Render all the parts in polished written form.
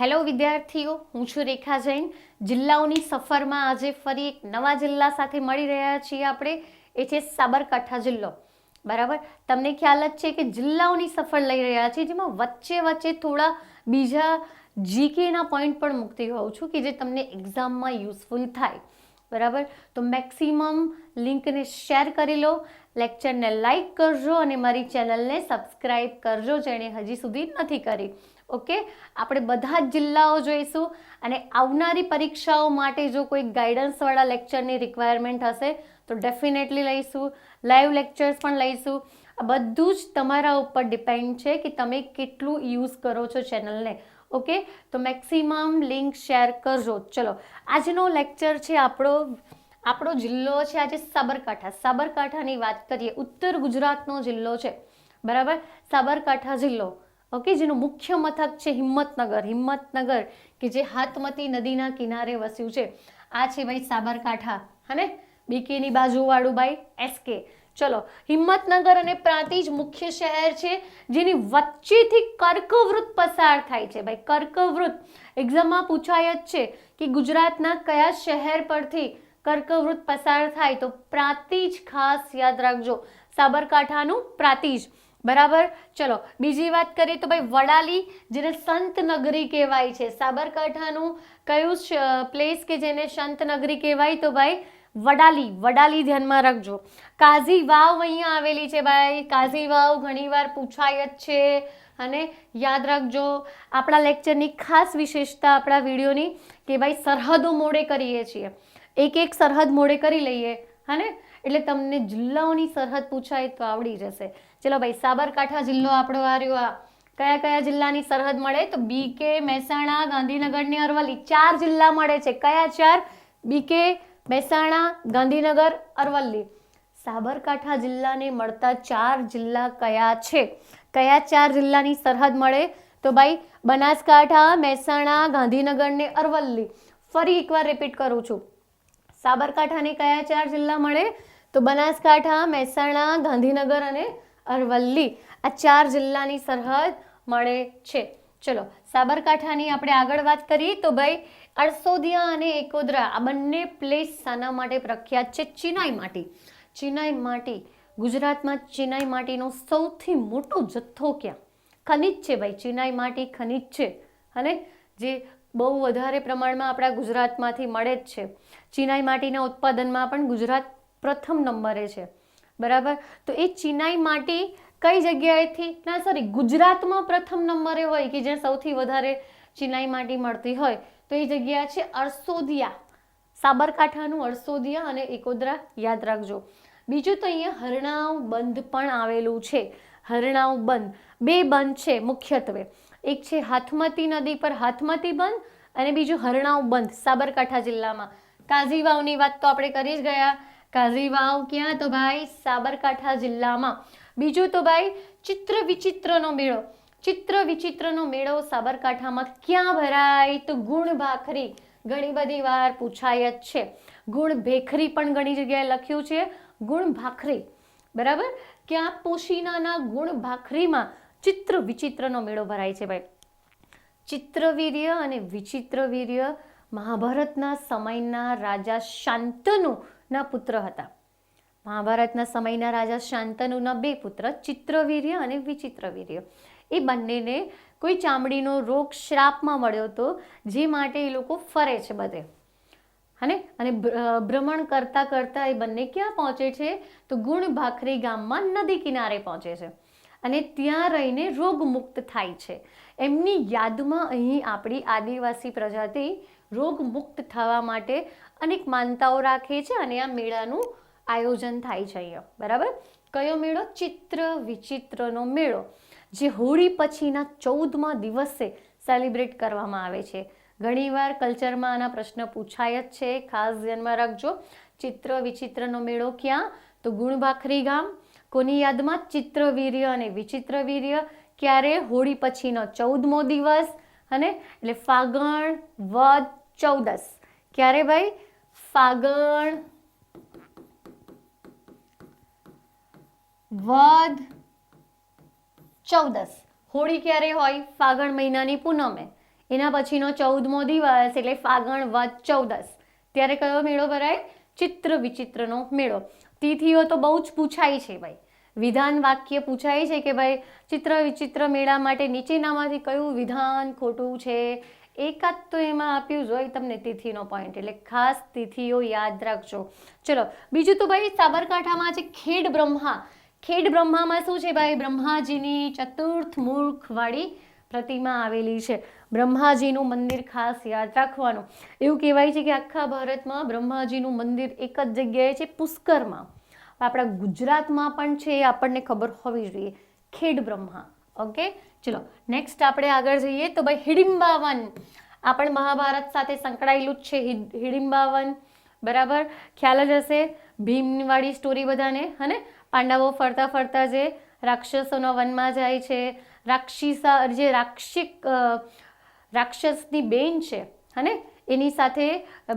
Hello વિદ્યાર્થીઓ, હું છું રેખા જૈન. જિલ્લાઓની સફરમાં આજે ફરી એક નવા જિલ્લા સાથે મળી રહ્યા છીએ આપણે. એ છે સાબરકાંઠા જિલ્લો. બરાબર, તમને ખ્યાલ જ છે કે જિલ્લાઓની સફર લઈ રહ્યા છીએ, જેમાં વચ્ચે વચ્ચે થોડા બીજા જીકેના પોઈન્ટ પણ મૂકતી હોઉં છું કે જે તમને એક્ઝામમાં યુઝફુલ થાય. બરાબર, તો મેક્સિમમ લિંકને શેર કરી લો, લેક્ચરને લાઈક કરજો અને મારી ચેનલને સબસ્ક્રાઈબ કરજો જેણે હજી સુધી નથી કરી. ઓકે, આપણે બધા જ જિલ્લાઓ જોઈશું અને આવનારી પરીક્ષાઓ માટે જો કોઈ ગાઈડન્સવાળા લેક્ચરની રિક્વાયરમેન્ટ હશે તો ડેફિનેટલી લઈશું. લાઈવ લેક્ચર્સ પણ લઈશું. આ બધું જ તમારા ઉપર ડિપેન્ડ છે કે તમે કેટલું યુઝ કરો છો ચેનલને. ઓકે, તો મેક્સિમમ લિંક શેર કરજો. ચલો, આજનો લેક્ચર છે આપણો જિલ્લો છે આજે સાબરકાંઠા. સાબરકાંઠાની વાત કરીએ, ઉત્તર ગુજરાતનો જિલ્લો છે. બરાબર, સાબરકાંઠા જિલ્લો. ઓકે, જેનું મુખ્ય મથક છે હિંમતનગર કે જે હાથમતી નદીના કિનારે વસ્યું છે. આ છે ભાઈ સાબરકાંઠા, હને બીકેની બાજુવાળું ભાઈ એસકે. ચલો, હિંમતનગર અને પ્રાંતિજ મુખ્ય શહેર છે જેની વચ્ચેથી કર્કવૃત પસાર થાય છે. ભાઈ કર્કવૃત એક્ઝામમાં પૂછાય જ છે કે ગુજરાતના કયા શહેર પરથી કર્કવૃત પસાર થાય, તો પ્રાંતિજ ખાસ યાદ રાખજો, સાબરકાંઠાનું પ્રાંતિજ. બરાબર, ચલો બીજી વાત કરીએ તો ભાઈ વડાલી, જેને સંત નગરી કહેવાય છે. સાબરકાંઠાનું કયું પ્લેસ કે જેને સંત નગરી કહેવાય, તો ભાઈ વડાલી ધ્યાનમાં રાખજો. કાઝી વાવ અહીંયા આવેલી છે ભાઈ. કાઝી વાવ ઘણીવાર પૂછાય જ છે અને યાદ રાખજો. આપણા લેક્ચરની ખાસ વિશેષતા આપણા વિડીયોની કે ભાઈ સરહદો મોડે કરીએ છીએ, એક સરહદ મોડે કરી લઈએ, હને એટલે તમને જિલ્લાઓની સરહદ પૂછાય તો આવડી જશે. ચલો ભાઈ, સાબરકાંઠા જિલ્લો આપણો આ રહ્યો. આ કયા કયા જિલ્લાની સરહદ મળે, તો બીકે, મહેસાણા, ગાંધીનગર ને અરવલ્લી. 4 જિલ્લા મળે છે. કયા 4? બીકે, મહેસાણા, ગાંધીનગર, અરવલ્લી. સાબરકાંઠા જિલ્લાને મળતા 4 જિલ્લા કયા છે? કયા 4 જિલ્લાની સરહદ મળે, તો ભાઈ બનાસકાંઠા, મહેસાણા, ગાંધીનગર ને અરવલ્લી. ફરી એકવાર રિપીટ કરું છું, સાબરકાંઠાને કયા 4 જિલ્લા મળે, તો બનાસકાંઠા, મહેસાણા, ગાંધીનગર અને અરવલ્લી. આ 4 જિલ્લાની સરહદ મળે છે. ચલો, સાબરકાંઠાની આપણે આગળ વાત કરીએ તો ભાઈ અરસોદિયા અને એકોદરા આ બંને પ્લેસ શાના માટે પ્રખ્યાત છે? ચિનાઈ માટી. ચિનાઈ માટી, ગુજરાતમાં ચિનાઈ માટીનો સૌથી મોટો જથ્થો ક્યાં? ખનિજ છે ભાઈ, ચિનાઈ માટી ખનિજ છે અને જે બહુ વધારે પ્રમાણમાં આપણા ગુજરાતમાંથી મળે જ છે. ચિનાઈ માટીના ઉત્પાદનમાં પણ ગુજરાત પ્રથમ નંબરે છે. બરાબર, તો એ ચિનાઈ માટી કઈ જગ્યાએથી ગુજરાતમાં પ્રથમ નંબરે હોય કે જ્યાં સૌથી વધારે ચિનાઈ માટી મળતી હોય, તો એ જગ્યા છે અરસોદિયા. સાબરકાંઠાનું અરસોદિયા અને એકોદરા યાદ રાખજો. બીજું તો અહીંયા હરણાવ બંધ પણ આવેલું છે. હરણાવ બંધ, 2 બંધ છે મુખ્યત્વે. એક છે હાથમતી નદી પર હાથમતી બંધ અને બીજું હરણાવ બંધ સાબરકાંઠા જિલ્લામાં. કાઝી વાવની વાત તો આપણે કરી જ ગયા. કાઝી વાવ ક્યાં? તો ભાઈ સાબરકાંઠા જિલ્લામાં. બીજું તો ભાઈ ચિત્ર વિચિત્રનો મેળો. ચિત્ર વિચિત્રનો મેળો સાબરકાંઠામાં ક્યાં ભરાય, તો ગુણ ભાખરી. ઘણી બધી વાર પૂછાય જ છે. ગુણ ભેખરી પણ ઘણી જગ્યાએ લખ્યું છે, ગુણ ભાખરી. બરાબર, ક્યાં? પોશીનાના ગુણ ભાખરીમાં ચિત્ર વિચિત્રનો મેળો ભરાય છે ભાઈ. ચિત્રવીર્ય અને વિચિત્રવીર્ય મહાભારતના સમયના રાજા શાંતનુના પુત્ર હતા. મહાભારતના સમયના રાજા શાંતનુના 2 પુત્ર, ચિત્રવીર્ય અને વિચિત્રવીર્ય. એ બંનેને કોઈ ચામડીનો રોગ શ્રાપમાં મળ્યો હતો, જે માટે એ લોકો ફરે છે બધે, અને ભ્રમણ કરતા કરતા એ બંને ક્યાં પહોંચે છે, તો ગુણ ભાખરી ગામમાં નદી કિનારે પહોંચે છે અને ત્યાં રહીને રોગમુક્ત થાય છે. એમની યાદમાં અહીં આપણી આદિવાસી પ્રજાતિ રોગમુક્ત થવા માટે અનેક માનતાઓ રાખે છે અને આ મેળાનું આયોજન થાય છે અહીંયા. બરાબર, કયો મેળો? ચિત્ર વિચિત્રનો મેળો, જે હોળી પછીના 14મા દિવસે સેલિબ્રેટ કરવામાં આવે છે. ઘણીવાર કલ્ચરમાં આના પ્રશ્ન પૂછાય જ છે, ખાસ ધ્યાનમાં રાખજો. ચિત્ર વિચિત્રનો મેળો ક્યાં? તો ગુણભાખરી ગામ. કોની યાદમાં? ચિત્રવીર્ય અને વિચિત્રવીર્ય. ક્યારે? હોળી પછીનો 14મો દિવસ, અને એટલે ફાગણ વદ 14. ક્યારે ભાઈ? ફાગણ વદ 14. હોળી ક્યારે હોય? ફાગણ મહિનાની પૂનમે. એના પછીનો 14મો દિવસ એટલે ફાગણ વદ 14, ત્યારે કયો મેળો ભરાય? ચિત્ર વિચિત્રનો મેળો. તિથિઓ તો બહુ જ પૂછાય છે ભાઈ, વિધાન વાક્ય પૂછાય છે કે ભાઈ ચિત્ર વિચિત્ર મેળા માટે નીચેનામાંથી કયું વિધાન ખોટું છે? એકાદ તો એમાં આપ્યું જ હોય તમને તિથિનો પોઈન્ટ, એટલે ખાસ તિથિઓ યાદ રાખજો. ચલો બીજું તો ભાઈ સાબરકાંઠામાં છે ખેડ બ્રહ્મા. ખેડ બ્રહ્મામાં શું છે ભાઈ? બ્રહ્માજીની ચતુર્થ મુખવાળી પ્રતિમા આવેલી છે. બ્રહ્માજીનું મંદિર ખાસ યાદ રાખવાનું. એવું કહેવાય છે કે આખા ભારતમાં બ્રહ્માજીનું મંદિર એક જ જગ્યાએ છે, પુષ્કરમાં. આપણા ગુજરાતમાં પણ છે, એ આપણને ખબર હોવી જોઈએ. ખેડ બ્રહ્મા. ઓકે, ચલો નેક્સ્ટ આપણે આગળ જઈએ તો ભાઈ હિડિંબા વન. આ પણ મહાભારત સાથે સંકળાયેલું જ છે. હિડિંબા વન બરાબર ખ્યાલ જ હશે, ભીમવાળી સ્ટોરી બધાને, હને? પાંડવો ફરતા ફરતા જે રાક્ષસોના વનમાં જાય છે, રાક્ષસની બેન છે, હને? એની સાથે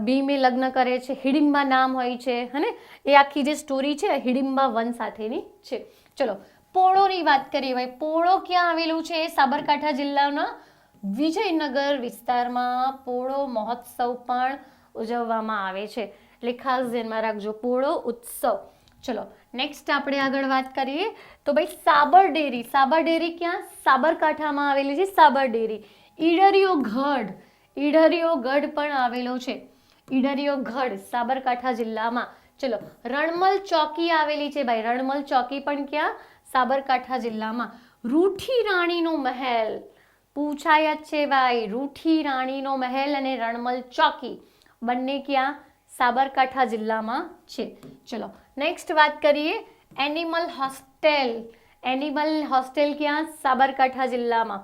ભીમે લગ્ન કરે છે, હિડિંબા નામ હોય છે, હને? એ આખી જે સ્ટોરી છે હિડિંબા વન સાથેની છે. ચલો પોળોની વાત કરીએ ભાઈ. પોળો ક્યાં આવેલું છે? સાબરકાંઠા જિલ્લાના વિજયનગર વિસ્તારમાં પોળો મહોત્સવ પણ ઉજવવામાં આવે છે, એટલે ખાસ ધ્યાનમાં રાખજો પોળો ઉત્સવ. ચલો નેક્સ્ટ આપણે આગળ વાત કરીએ તો ભાઈ સાબર ડેરી. સાબર ડેરી ક્યાં? સાબરકાંઠામાં આવેલી છે સાબર ડેરી. ઈડરિયો ગઢ પણ આવેલો છે. ઈડરિયો ગઢ સાબરકાંઠા જિલ્લામાં. ચલો રણમલ ચોકી આવેલી છે ભાઈ. રણમલ ચોકી પણ ક્યાં? સાબરકાંઠા જિલ્લામાં. રૂઠી રાણીનો મહેલ પૂછાય જ છે ભાઈ. રૂઠી રાણીનો મહેલ અને રણમલ ચોકી બંને ક્યાં? સાબરકાંઠા જિલ્લામાં છે. ચલો નેક્સ્ટ વાત કરીએ એનિમલ હોસ્ટેલ. એનિમલ હોસ્ટેલ ક્યાં? સાબરકાંઠા જિલ્લામાં.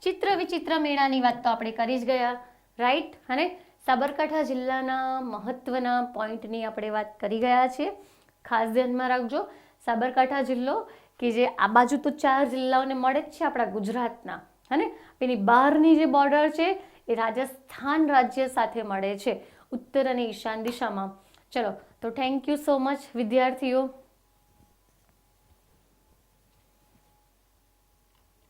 ચિત્ર વિચિત્ર મેળાની વાત તો આપણે કરી જ ગયા, રાઈટ? અને સાબરકાંઠા જિલ્લાના મહત્વના પોઈન્ટની આપણે વાત કરી ગયા છીએ. ખાસ ધ્યાનમાં રાખજો સાબરકાંઠા જિલ્લો કે જે આ બાજુ તો 4 જિલ્લાઓને મળે જ છે આપણા ગુજરાતના, હને? એની બહારની જે બોર્ડર છે એ રાજસ્થાન રાજ્ય સાથે મળે છે, ઉત્તર અને ઈશાન દિશામાં. ચલો તો થેન્ક યુ સો મચ વિદ્યાર્થીઓ.